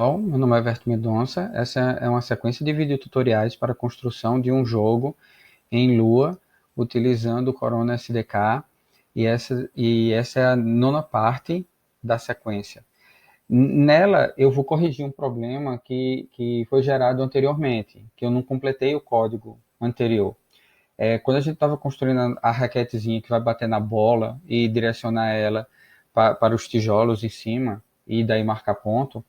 Bom, meu nome é Everton Mendonça. Essa é uma sequência de videotutoriais para a construção de um jogo em Lua, utilizando o Corona SDK, e essa é a nona parte da sequência. Nela, eu vou corrigir um problema que foi gerado anteriormente, que eu não completei o código anterior. Quando a gente estava construindo a raquetezinha que vai bater na bola e direcionar ela para os tijolos em cima, e daí marcar ponto,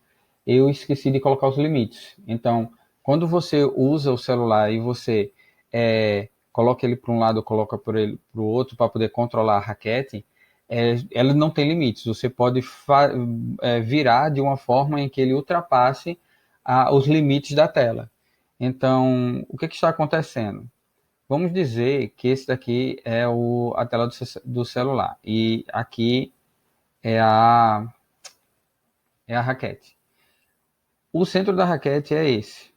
eu esqueci de colocar os limites. Então, quando você usa o celular e você coloca ele para um lado, coloca para o outro para poder controlar a raquete, ela não tem limites. Você pode virar de uma forma em que ele ultrapasse os limites da tela. Então, o que está acontecendo? Vamos dizer que esse daqui é a tela do celular e aqui é a raquete. O centro da raquete é esse,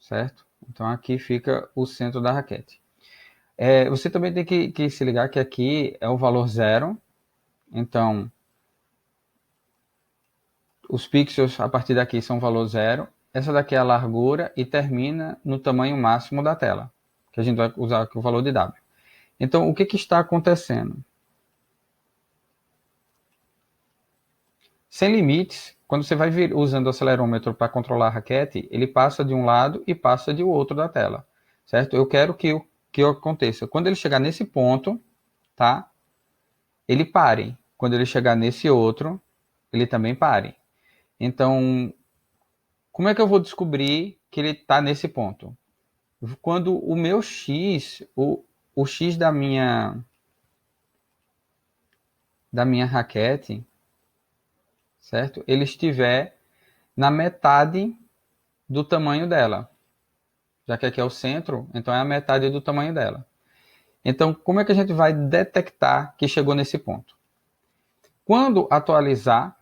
certo? Então aqui fica o centro da raquete. Você também tem que se ligar que aqui é o valor zero, então os pixels a partir daqui são valor zero. Essa daqui é a largura e termina no tamanho máximo da tela, que a gente vai usar aqui o valor de W. Então o que está acontecendo? Sem limites, quando você vai usando o acelerômetro para controlar a raquete, ele passa de um lado e passa de outro da tela, certo? Eu quero que aconteça. Quando ele chegar nesse ponto, tá? Ele pare. Quando ele chegar nesse outro, ele também pare. Então, como é que eu vou descobrir que ele está nesse ponto? Quando o meu x, o x da minha raquete, certo? Ele estiver na metade do tamanho dela. Já que aqui é o centro, então é a metade do tamanho dela. Então, como é que a gente vai detectar que chegou nesse ponto? Quando atualizar,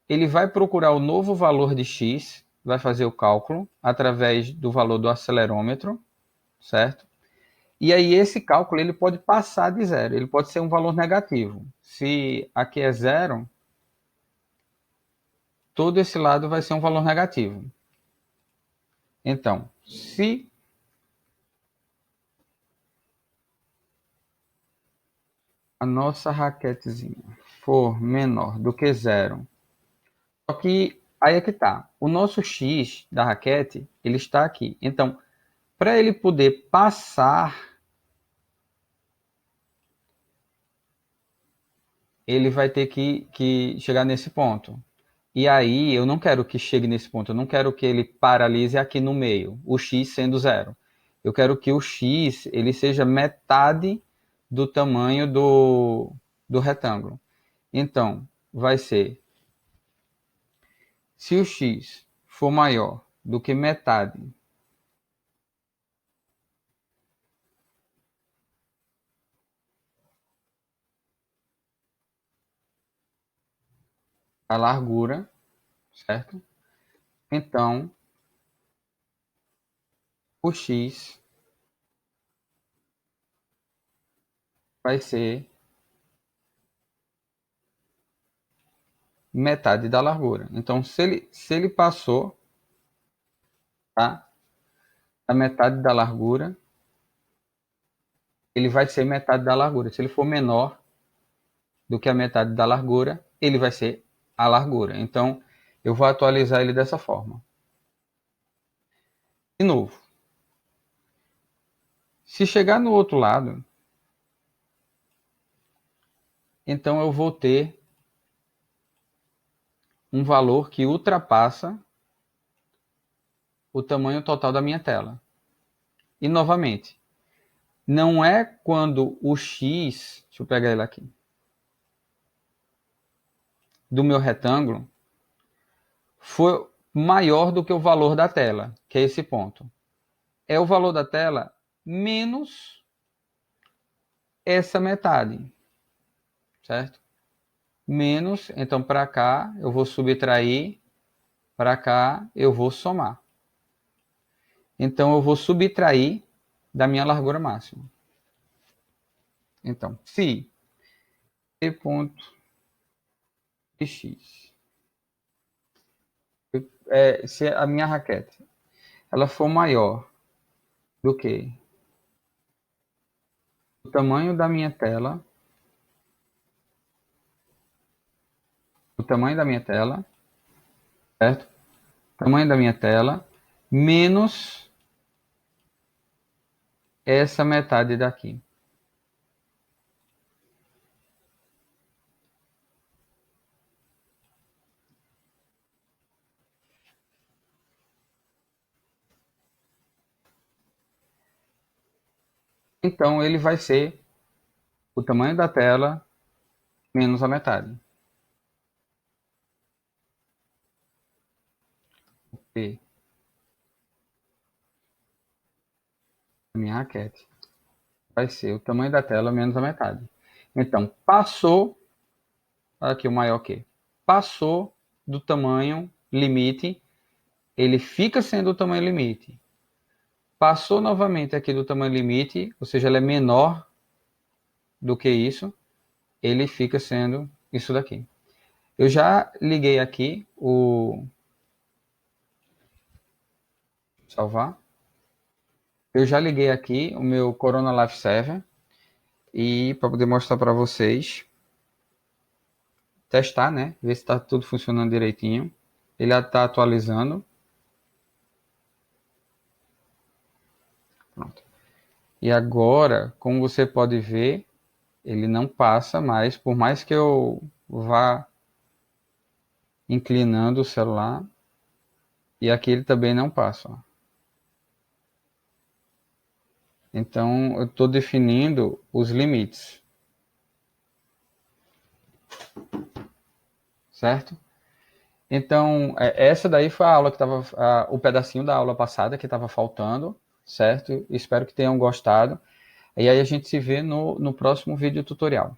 ele vai procurar o novo valor de x, vai fazer o cálculo através do valor do acelerômetro, certo? E aí esse cálculo ele pode passar de zero, ele pode ser um valor negativo. Se aqui é zero, todo esse lado vai ser um valor negativo. Então, se a nossa raquetezinha for menor do que zero, só que aí é que tá. O nosso X da raquete, ele está aqui. Então, para ele poder passar, ele vai ter que chegar nesse ponto. E aí, eu não quero que chegue nesse ponto. Eu não quero que ele paralise aqui no meio, o X sendo zero. Eu quero que o X ele seja metade do tamanho do retângulo. Então, vai ser, se o X for maior do que metade da largura, certo? Então, o x vai ser metade da largura. Então, se ele passou, tá, a metade da largura, ele vai ser metade da largura. Se ele for menor do que a metade da largura, ele vai ser a largura. Então, eu vou atualizar ele dessa forma. De novo, se chegar no outro lado, então eu vou ter um valor que ultrapassa o tamanho total da minha tela. E novamente, não é quando o x, deixa eu pegar ele aqui, do meu retângulo for maior do que o valor da tela, que é esse ponto. É o valor da tela menos essa metade, certo? Menos, então para cá eu vou subtrair, para cá eu vou somar. Então eu vou subtrair da minha largura máxima. Então, se t ponto de x Se a minha raquete ela for maior do que o tamanho da minha tela, certo? O tamanho da minha tela menos essa metade daqui. Então ele vai ser o tamanho da tela menos a metade. P, a minha raquete, vai ser o tamanho da tela menos a metade. Então, passou, aqui o maior que, passou do tamanho limite, ele fica sendo o tamanho limite. Passou novamente aqui do tamanho limite, ou seja, ele é menor do que isso, ele fica sendo isso daqui. Eu já liguei aqui o... Salvar. Eu já liguei aqui o meu Corona Live Server e para poder mostrar para vocês, testar, né? Ver se está tudo funcionando direitinho. Ele está atualizando. Pronto. E agora, como você pode ver, ele não passa mais, por mais que eu vá inclinando o celular, e aqui ele também não passa. Ó. Então, eu estou definindo os limites. Certo? Então, essa daí foi a aula que estava, o pedacinho da aula passada que estava faltando, certo? Espero que tenham gostado. E aí a gente se vê no próximo vídeo tutorial.